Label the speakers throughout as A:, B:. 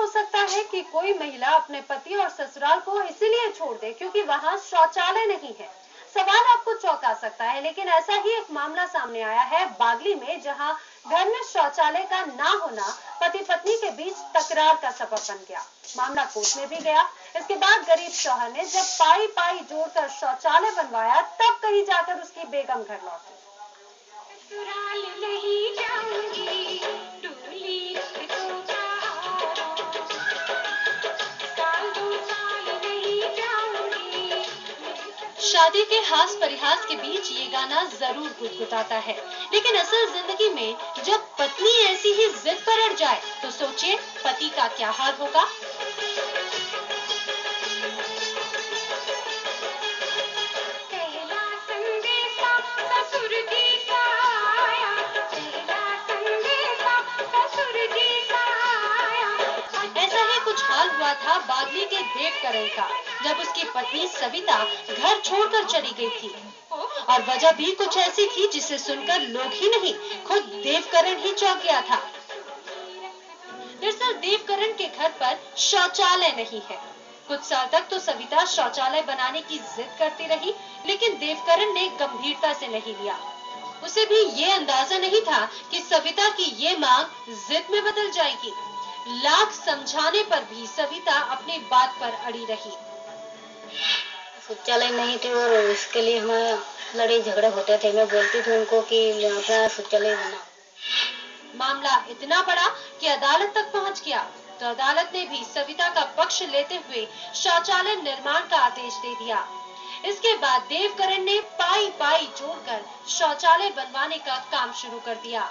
A: हो सकता है कि कोई महिला अपने पति और ससुराल को इसीलिए छोड़ दे क्योंकि वहां शौचालय नहीं है। सवाल आपको चौंका सकता है, लेकिन ऐसा ही एक मामला सामने आया है बागली में, जहां घर में शौचालय का ना होना पति पत्नी के बीच तकरार का सबब बन गया। मामला कोर्ट में भी गया। इसके बाद गरीब शौहर ने जब पाई पाई जोड़कर शौचालय बनवाया, तब कहीं जाकर उसकी बेगम घर लौटी। शादी के हास परिहास के बीच ये गाना जरूर गुदगुदाता है, लेकिन असल जिंदगी में जब पत्नी ऐसी ही जिद पर अड़ जाए तो सोचिए पति का क्या हाल होगा। ऐसा ही कुछ हाल हुआ था बागली के देवकरण का, जब उसकी पत्नी सविता घर छोड़कर चली गई थी। और वजह भी कुछ ऐसी थी जिसे सुनकर लोग ही नहीं, खुद देवकरण ही चौंक गया था। दरअसल देवकरण के घर पर शौचालय नहीं है। कुछ साल तक तो सविता शौचालय बनाने की जिद करती रही, लेकिन देवकरण ने गंभीरता से नहीं लिया। उसे भी ये अंदाजा नहीं था कि सविता की ये मांग जिद में बदल जाएगी। लाख समझाने पर भी सविता अपनी बात पर अड़ी रही।
B: शौचालय नहीं थे और इसके लिए हमारे लड़ाई झगड़े होते थे। मैं बोलती थी उनको कि अपना शौचालय बना।
A: मामला इतना बड़ा कि अदालत तक पहुंच गया, तो अदालत ने भी सविता का पक्ष लेते हुए शौचालय निर्माण का आदेश दे दिया। इसके बाद देवकरण ने पाई पाई जोड़कर शौचालय बनवाने का काम शुरू कर दिया।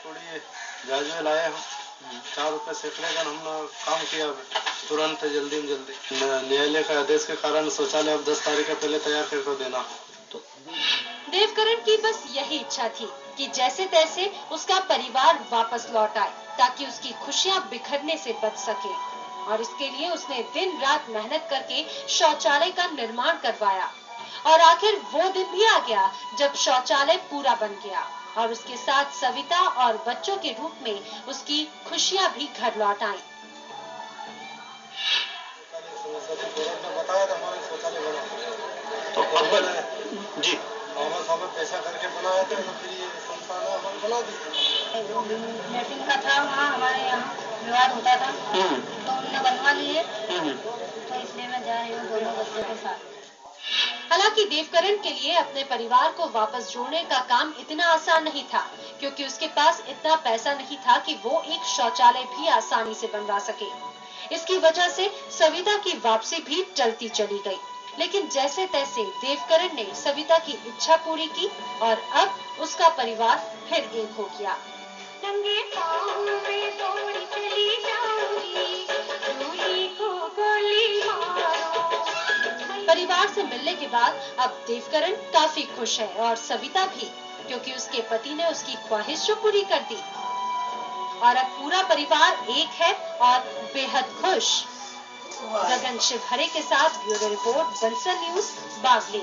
C: थोड़ी लाए हम 4 रुपए सैकड़े का हमने काम किया तुरंत जल्दी में जल्दी। न्यायालय का आदेश के कारण शौचालय अब 10 तारीख के पहले तैयार करके देना। तो
A: देवकरण की बस यही इच्छा थी कि जैसे तैसे उसका परिवार वापस लौट आए, ताकि उसकी खुशियां बिखरने से बच सके। और इसके लिए उसने दिन रात मेहनत करके शौचालय का निर्माण करवाया। और आखिर वो दिन भी आ गया जब शौचालय पूरा बन गया और उसके साथ सविता और बच्चों के रूप में उसकी खुशियां भी घर लौट आईं।
C: बताया था हमारे शौचालय बना तो जी हमें पैसा करके बनाया था, फिर ये संस्थान हमारे बना दी।
B: लेटरिन का था, वहाँ हमारे यहाँ विवाद होता था तो उन्होंने बनवा लिए। तो इसलिए मैं जा रही हूँ दोनों बच्चों के साथ।
A: हालांकि देवकरण के लिए अपने परिवार को वापस जोड़ने का काम इतना आसान नहीं था, क्योंकि उसके पास इतना पैसा नहीं था कि वो एक शौचालय भी आसानी से बनवा सके। इसकी वजह से सविता की वापसी भी टलती चली गई। लेकिन जैसे तैसे देवकरण ने सविता की इच्छा पूरी की और अब उसका परिवार फिर एक हो गया। नंगे पाँव में दौड़ी चली जाऊंगी, रूही को गोली मारो। परिवार से मिलने के बाद अब देवकरण काफी खुश है और सविता भी, क्योंकि उसके पति ने उसकी ख्वाहिश जो पूरी कर दी। और अब पूरा परिवार एक है और बेहद खुश। गगन शिवहरे के साथ bureau report, Bansal news, Bagli.